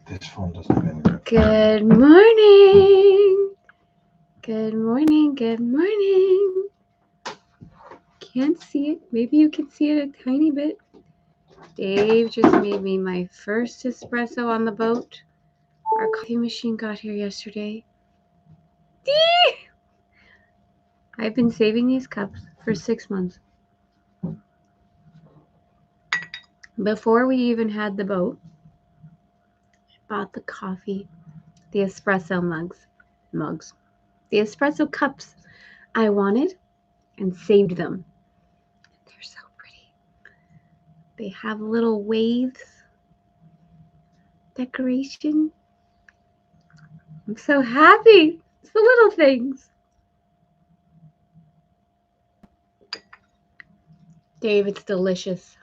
This phone doesn't have any. Good morning. Good morning. Good morning. Can't see it. Maybe you can see it a tiny bit. Dave just made me my first espresso on the boat. Our coffee machine got here yesterday. I've been saving these cups for 6 months. Before we even had the boat, I bought the coffee, the espresso mugs, the espresso cups I wanted and saved them. They're so pretty. They have little waves, decoration. I'm so happy. It's the little things. Dave, it's delicious.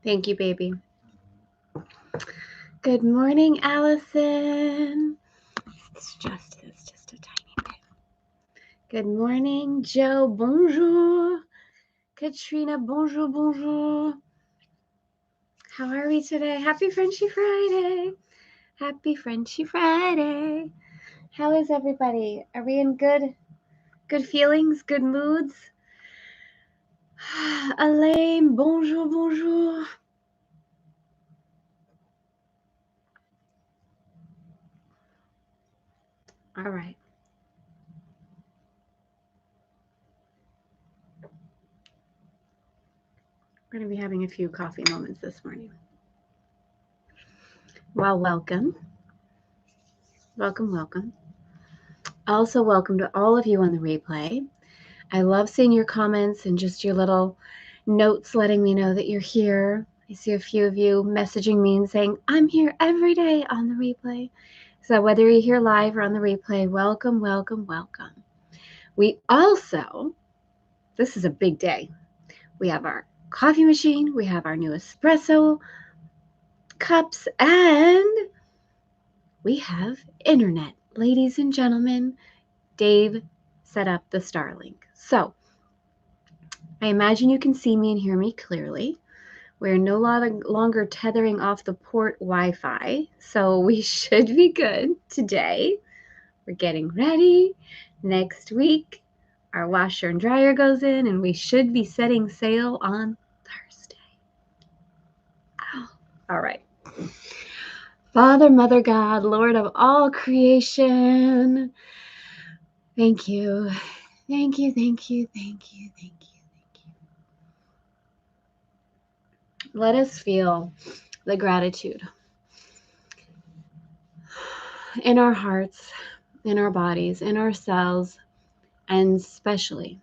Thank you, baby. Good morning, Allison. It's just a tiny bit. Good morning, Joe. Bonjour. Katrina, bonjour, bonjour. How are we today? Happy Frenchy Friday. Happy Frenchy Friday. How is everybody? Are we in good feelings, good moods? Elaine, bonjour, bonjour. All right. We're going to be having a few coffee moments this morning. Well, welcome. Welcome, welcome. Also, welcome to all of you on the replay. I love seeing your comments and just your little notes letting me know that you're here. I see a few of you messaging me and saying, I'm here every day on the replay. So whether you're here live or on the replay, welcome, welcome, welcome. We also, this is a big day. We have our coffee machine, we have our new espresso cups, and we have internet. Ladies and gentlemen, Dave set up the Starlink. So I imagine you can see me and hear me clearly. We're no longer tethering off the port Wi-Fi, so we should be good today. We're getting ready. Next week, our washer and dryer goes in, and we should be setting sail on Thursday. Oh, all right. Father, Mother, God, Lord of all creation, thank you. Thank you, thank you, thank you, thank you, thank you. Let us feel the gratitude in our hearts, in our bodies, in our cells, and specifically,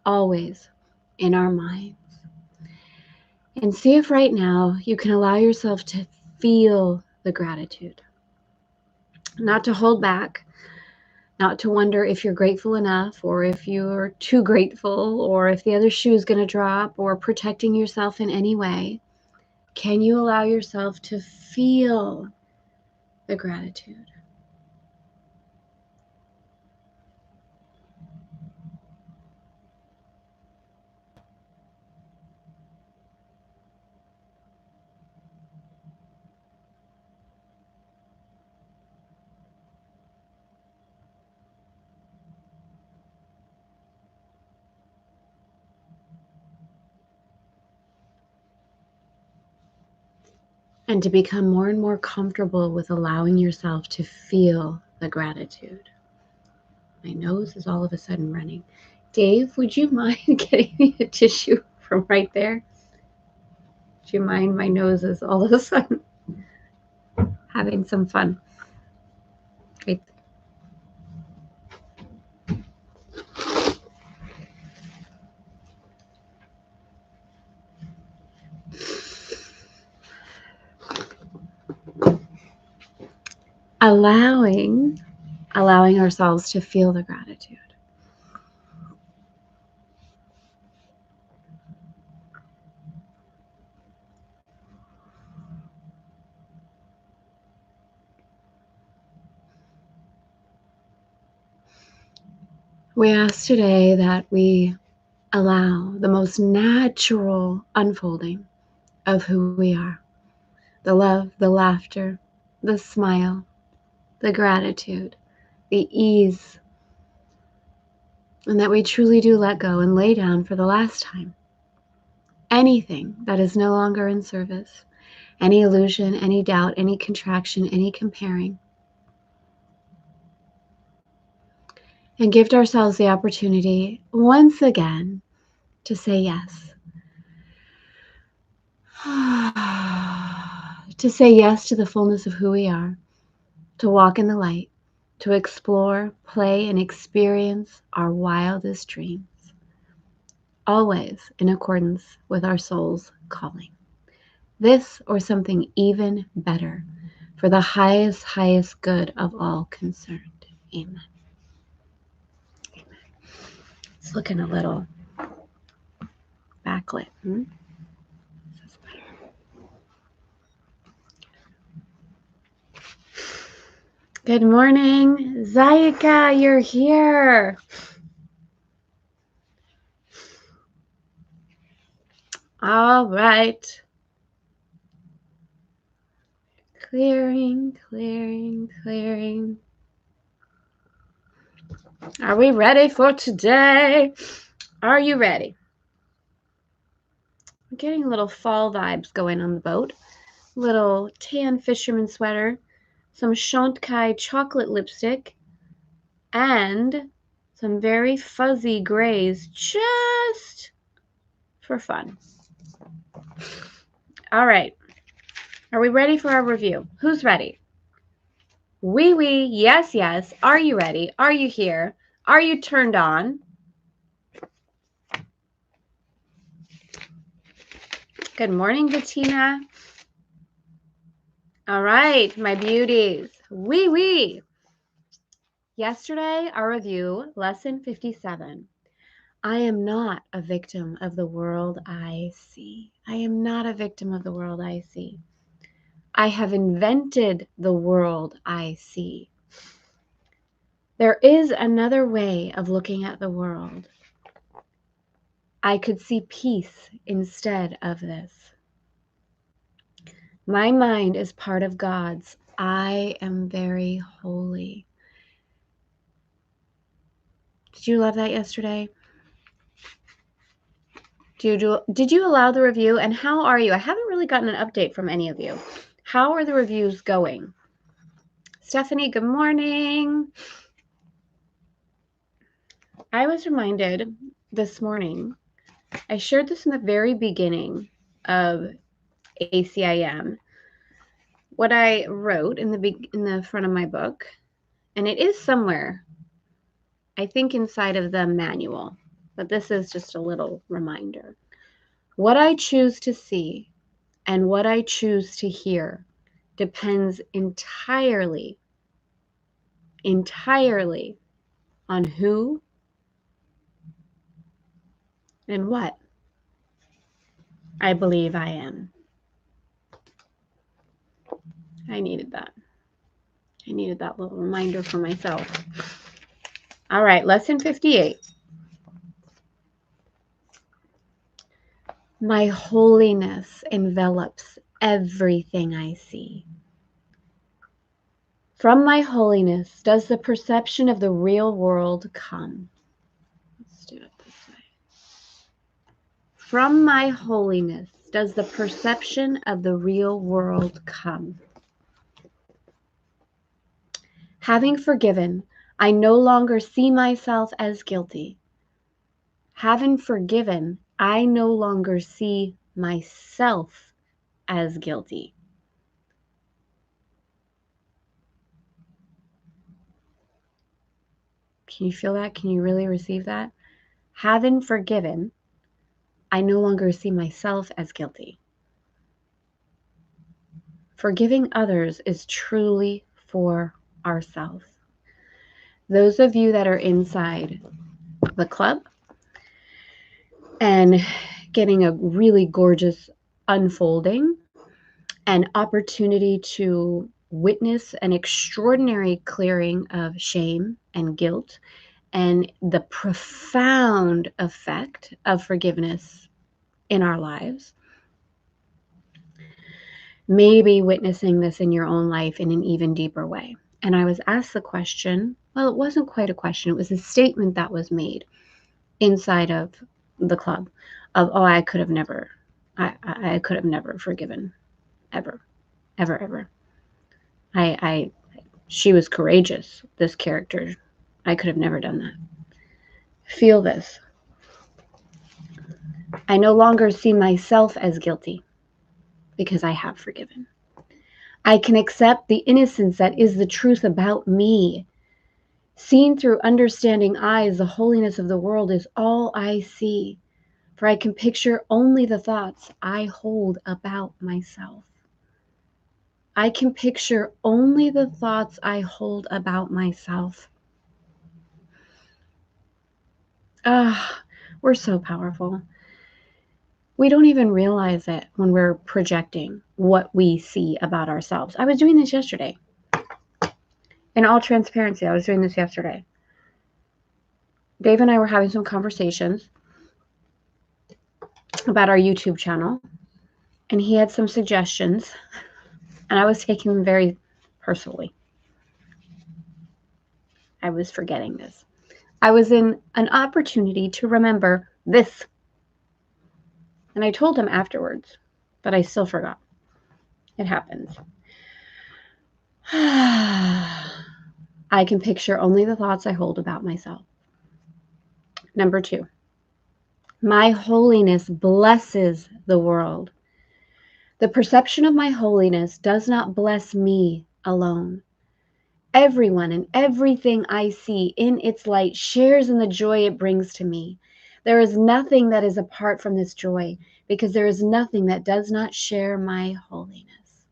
always in our minds. And see if right now you can allow yourself to feel the gratitude, not to hold back, not to wonder if you're grateful enough or if you're too grateful or if the other shoe is going to drop or protecting yourself in any way. Can you allow yourself to feel the gratitude? And to become more and more comfortable with allowing yourself to feel the gratitude. My nose is all of a sudden running. Dave, would you mind getting me a tissue from right there? Would you mind? My nose is all of a sudden having some fun. Right. Allowing ourselves to feel the gratitude. We asked today that we allow the most natural unfolding of who we are. The love, the laughter, the smile, the gratitude, the ease, and that we truly do let go and lay down for the last time anything that is no longer in service, any illusion, any doubt, any contraction, any comparing, and give ourselves the opportunity once again to say yes. To say yes to the fullness of who we are, to walk in the light, to explore, play, and experience our wildest dreams, always in accordance with our soul's calling. This or something even better for the highest good of all concerned. Amen. Amen. It's looking a little backlit. Good morning, Zayika, you're here. All right. Clearing. Are we ready for today? Are you ready? I'm getting little fall vibes going on the boat. Little tan fisherman sweater, some Chantecaille chocolate lipstick, and some very fuzzy grays just for fun. All right. Are we ready for our review? Who's ready? Oui, yes. Are you ready? Are you here? Are you turned on? Good morning, Bettina. All right, my beauties. Oui. Yesterday, our review, lesson 57. I am not a victim of the world I see. I am not a victim of the world I see. I have invented the world I see. There is another way of looking at the world. I could see peace instead of this. My mind is part of God's. I am very holy. Did you love that yesterday? Did you allow the review? And how are you? I haven't really gotten an update from any of you. How are the reviews going? Stephanie, good morning. I was reminded this morning, I shared this in the very beginning of ACIM, what I wrote in the front of my book, and it is somewhere, I think inside of the manual, but this is just a little reminder. What I choose to see and what I choose to hear depends entirely on who and what I believe I am. I needed that. I needed that little reminder for myself. All right, lesson 58. My holiness envelops everything I see. From my holiness does the perception of the real world come. Let's do it this way. From my holiness does the perception of the real world come. Having forgiven, I no longer see myself as guilty. Having forgiven, I no longer see myself as guilty. Can you feel that? Can you really receive that? Having forgiven, I no longer see myself as guilty. Forgiving others is truly for ourselves. Those of you that are inside the club and getting a really gorgeous unfolding, an opportunity to witness an extraordinary clearing of shame and guilt and the profound effect of forgiveness in our lives. maybe witnessing this in your own life in an even deeper way. And I was asked the question, well, it wasn't quite a question, it was a statement that was made inside of the club of, oh, I could have never forgiven, ever. She was courageous, this character. I could have never done that. Feel this. I no longer see myself as guilty because I have forgiven. I can accept the innocence that is the truth about me. Seen through understanding eyes, the holiness of the world is all I see, for I can picture only the thoughts I hold about myself. I can picture only the thoughts I hold about myself. We're so powerful. We don't even realize it when we're projecting what we see about ourselves. I was doing this yesterday. In all transparency, I was doing this yesterday. Dave and I were having some conversations about our YouTube channel, and he had some suggestions, and I was taking them very personally. I was forgetting this. I was in an opportunity to remember this. And I told him afterwards, but I still forgot. It happens. I can picture only the thoughts I hold about myself. Number 2, my holiness blesses the world. The perception of my holiness does not bless me alone. Everyone and everything I see in its light shares in the joy it brings to me. There is nothing that is apart from this joy, because there is nothing that does not share my holiness.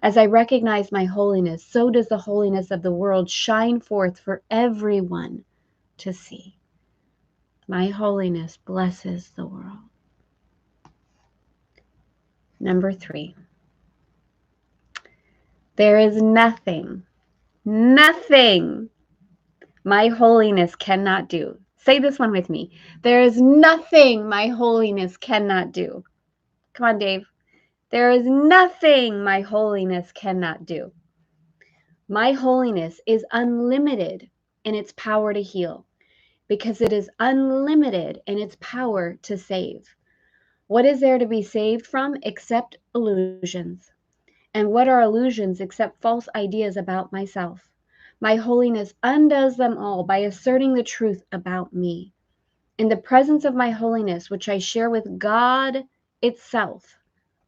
As I recognize my holiness, so does the holiness of the world shine forth for everyone to see. My holiness blesses the world. Number 3, there is nothing my holiness cannot do. Say this one with me. There is nothing my holiness cannot do. Come on, Dave. There is nothing my holiness cannot do. My holiness is unlimited in its power to heal, because it is unlimited in its power to save. What is there to be saved from except illusions? And what are illusions except false ideas about myself? My holiness undoes them all by asserting the truth about me. In the presence of my holiness, which I share with God itself,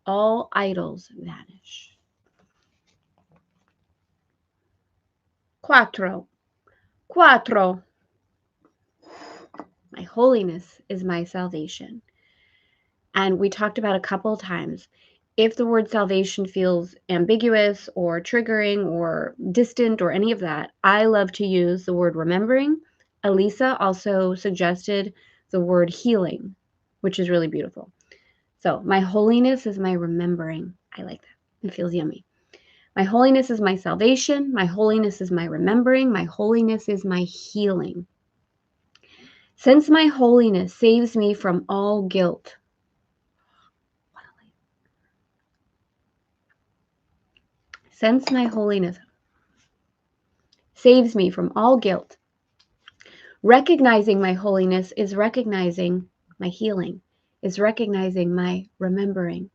all idols vanish. 4. My holiness is my salvation. And we talked about a couple of times, if the word salvation feels ambiguous or triggering or distant or any of that, I love to use the word remembering. Elisa also suggested the word healing, which is really beautiful. So my holiness is my remembering. I like that. It feels yummy. My holiness is my salvation. My holiness is my remembering. My holiness is my healing. Since my holiness saves me from all guilt, since my holiness saves me from all guilt, recognizing my holiness is recognizing my healing, is recognizing my remembering,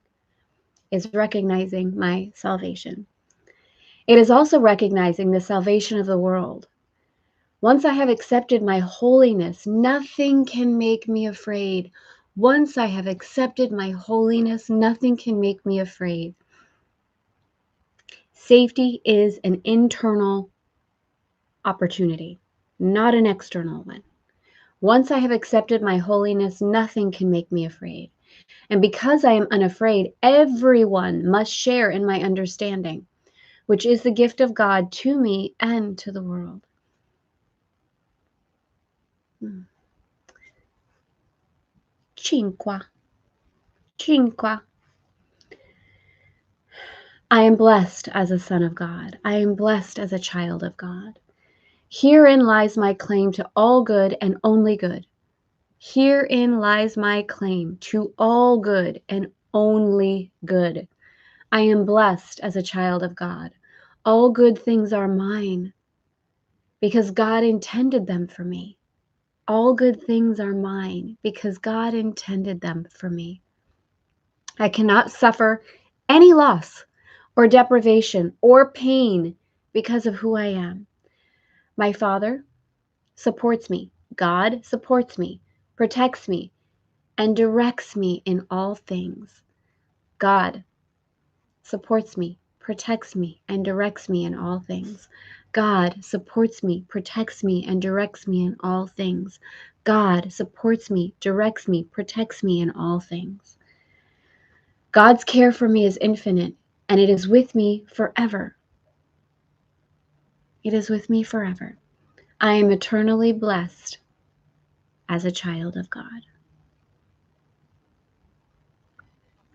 is recognizing my salvation. It is also recognizing the salvation of the world. Once I have accepted my holiness, nothing can make me afraid. Once I have accepted my holiness, nothing can make me afraid. Safety is an internal opportunity, not an external one. Once I have accepted my holiness, nothing can make me afraid. And because I am unafraid, everyone must share in my understanding, which is the gift of God to me and to the world. 5. I am blessed as a son of God. I am blessed as a child of God. Herein lies my claim to all good and only good. Herein lies my claim to all good and only good. I am blessed as a child of God. All good things are mine because God intended them for me. All good things are mine because God intended them for me. I cannot suffer any loss or deprivation or pain because of who I am. My Father supports me. God supports me, protects me, and directs me in all things. God supports me, protects me, and directs me in all things. God supports me, protects me, and directs me in all things. God supports me, directs me, protects me in all things. God's care for me is infinite, and it is with me forever. It is with me forever. I am eternally blessed as a child of God.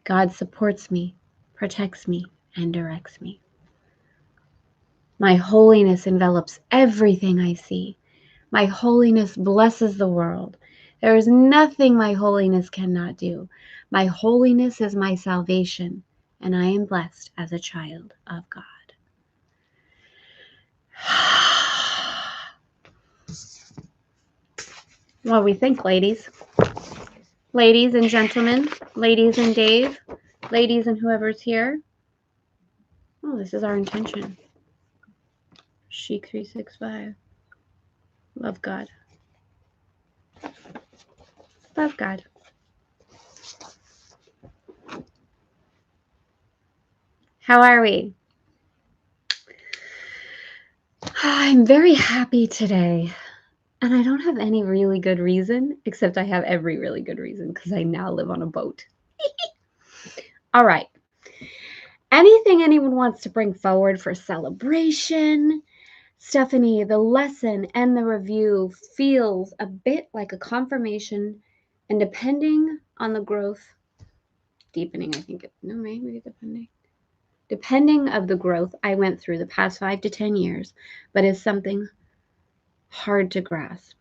God supports me, protects me, and directs me. My holiness envelops everything I see. My holiness blesses the world. There is nothing my holiness cannot do. My holiness is my salvation, and I am blessed as a child of God. What do we think, ladies? Ladies and gentlemen, ladies and Dave, ladies and whoever's here. Oh, this is our intention. Chic 365. Love God. Love God. How are we? I'm very happy today. And I don't have any really good reason, except I have every really good reason because I now live on a boat. All right. Anything anyone wants to bring forward for celebration? Stephanie, the lesson and the review feels a bit like a confirmation, and depending on the growth, deepening, I think maybe depending of the growth I went through the past 5 to 10 years, but is something hard to grasp.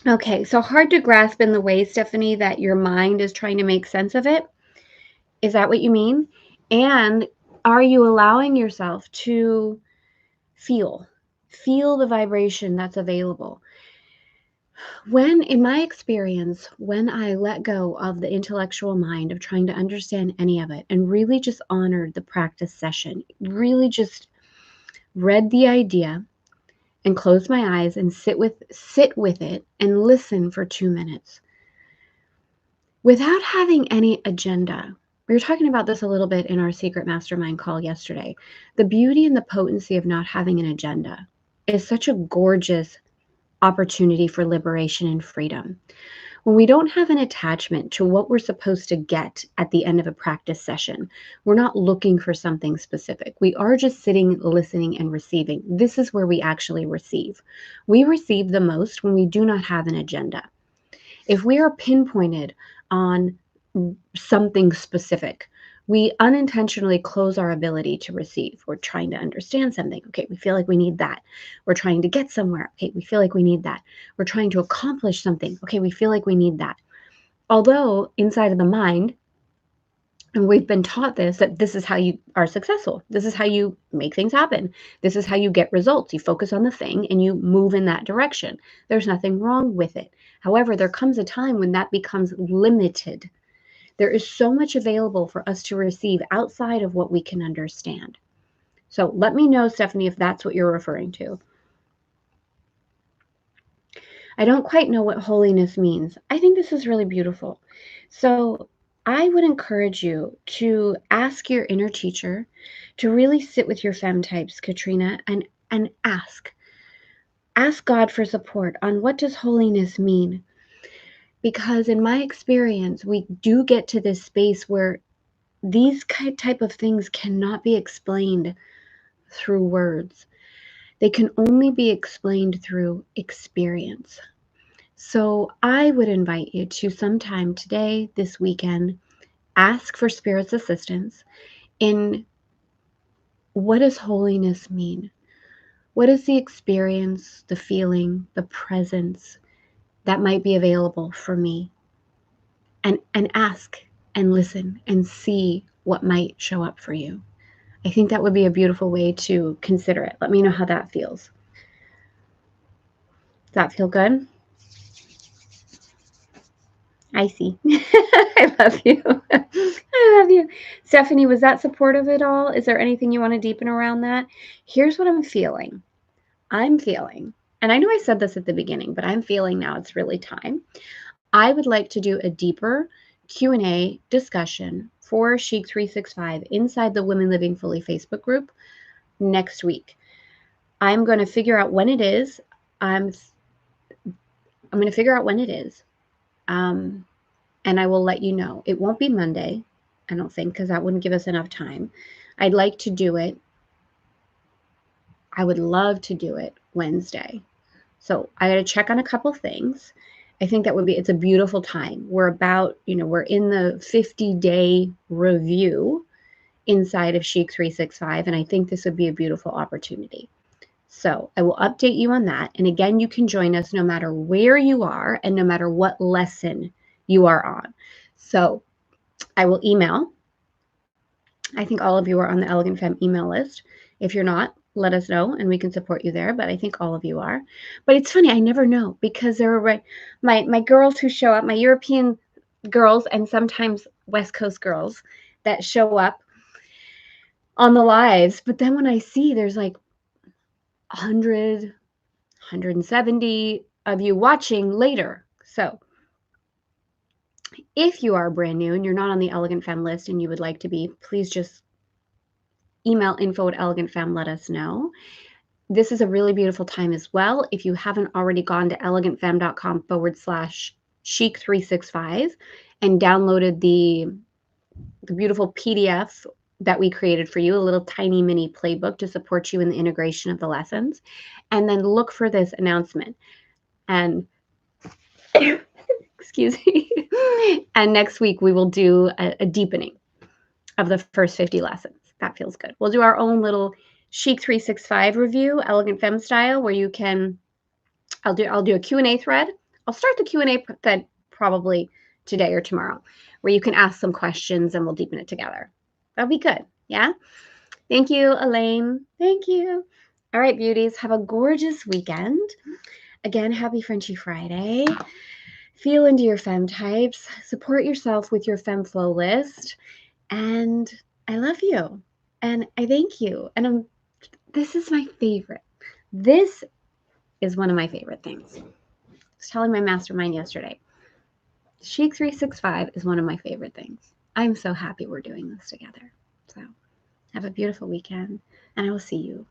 Okay, so hard to grasp in the way, Stephanie, that your mind is trying to make sense of it. Is that what you mean? And are you allowing yourself to feel the vibration that's available? When, in my experience, when I let go of the intellectual mind of trying to understand any of it and really just honored the practice session, really just read the idea and closed my eyes and sit with it and listen for 2 minutes without having any agenda. We were talking about this a little bit in our secret mastermind call yesterday. The beauty and the potency of not having an agenda is such a gorgeous opportunity for liberation and freedom. When we don't have an attachment to what we're supposed to get at the end of a practice session, we're not looking for something specific. We are just sitting, listening, and receiving. This is where we actually receive. We receive the most when we do not have an agenda. If we are pinpointed on something specific, we unintentionally close our ability to receive. We're trying to understand something. Okay, we feel like we need that. We're trying to get somewhere. Okay, we feel like we need that. We're trying to accomplish something. Okay, we feel like we need that. Although inside of the mind, and we've been taught this, that this is how you are successful. This is how you make things happen. This is how you get results. You focus on the thing and you move in that direction. There's nothing wrong with it. However, there comes a time when that becomes limited. There is so much available for us to receive outside of what we can understand. So let me know, Stephanie, if that's what you're referring to. I don't quite know what holiness means. I think this is really beautiful. So I would encourage you to ask your inner teacher to really sit with your Femme types, Katrina, and ask. Ask God for support on what does holiness mean? Because in my experience, we do get to this space where these type of things cannot be explained through words. They can only be explained through experience. So I would invite you to sometime today, this weekend, ask for Spirit's assistance in what does holiness mean? What is the experience, the feeling, the presence that might be available for me? And ask and listen and see what might show up for you. I think that would be a beautiful way to consider it. Let me know how that feels. Does that feel good? I see. I love you. I love you. Stephanie, was that supportive at all? Is there anything you want to deepen around that? Here's what I'm feeling. And I know I said this at the beginning, but I'm feeling now it's really time. I would like to do a deeper Q&A discussion for Chic 365 inside the Women Living Fully Facebook group next week. I'm going to figure out when it is. I'm going to figure out when it is. And I will let you know. It won't be Monday, I don't think, because that wouldn't give us enough time. I'd like to do it. I would love to do it Wednesday. So I got to check on a couple things. I think that would be, it's a beautiful time. We're about, we're in the 50-day review inside of Chic 365, and I think this would be a beautiful opportunity. So I will update you on that. And again, you can join us no matter where you are and no matter what lesson you are on. So I will email. I think all of you are on the Elegant Femme email list. If you're not, let us know and we can support you there. But I think all of you are. But it's funny, I never know because there are my girls who show up, my European girls and sometimes West Coast girls that show up on the lives. But then when I see there's like 100, 170 of you watching later. So if you are brand new and you're not on the Elegant Femme list and you would like to be, please just email info@elegantfemme, let us know. This is a really beautiful time as well. If you haven't already gone to elegantfemme.com/chic365 and downloaded the beautiful PDF that we created for you, a little tiny mini playbook to support you in the integration of the lessons, and then look for this announcement. And excuse me. And next week we will do a deepening of the first 50 lessons. That feels good. We'll do our own little Chic 365 review, Elegant Femme style, where you can, I'll do a Q&A thread. I'll start the Q&A thread probably today or tomorrow, where you can ask some questions and we'll deepen it together. That'll be good. Yeah. Thank you, Elaine. Thank you. All right, beauties. Have a gorgeous weekend. Again, happy Frenchy Friday. Feel into your femme types. Support yourself with your femme flow list. And I love you. And I thank you. And this is my favorite. This is one of my favorite things. I was telling my mastermind yesterday. Chic 365 is one of my favorite things. I'm so happy we're doing this together. So have a beautiful weekend, and I will see you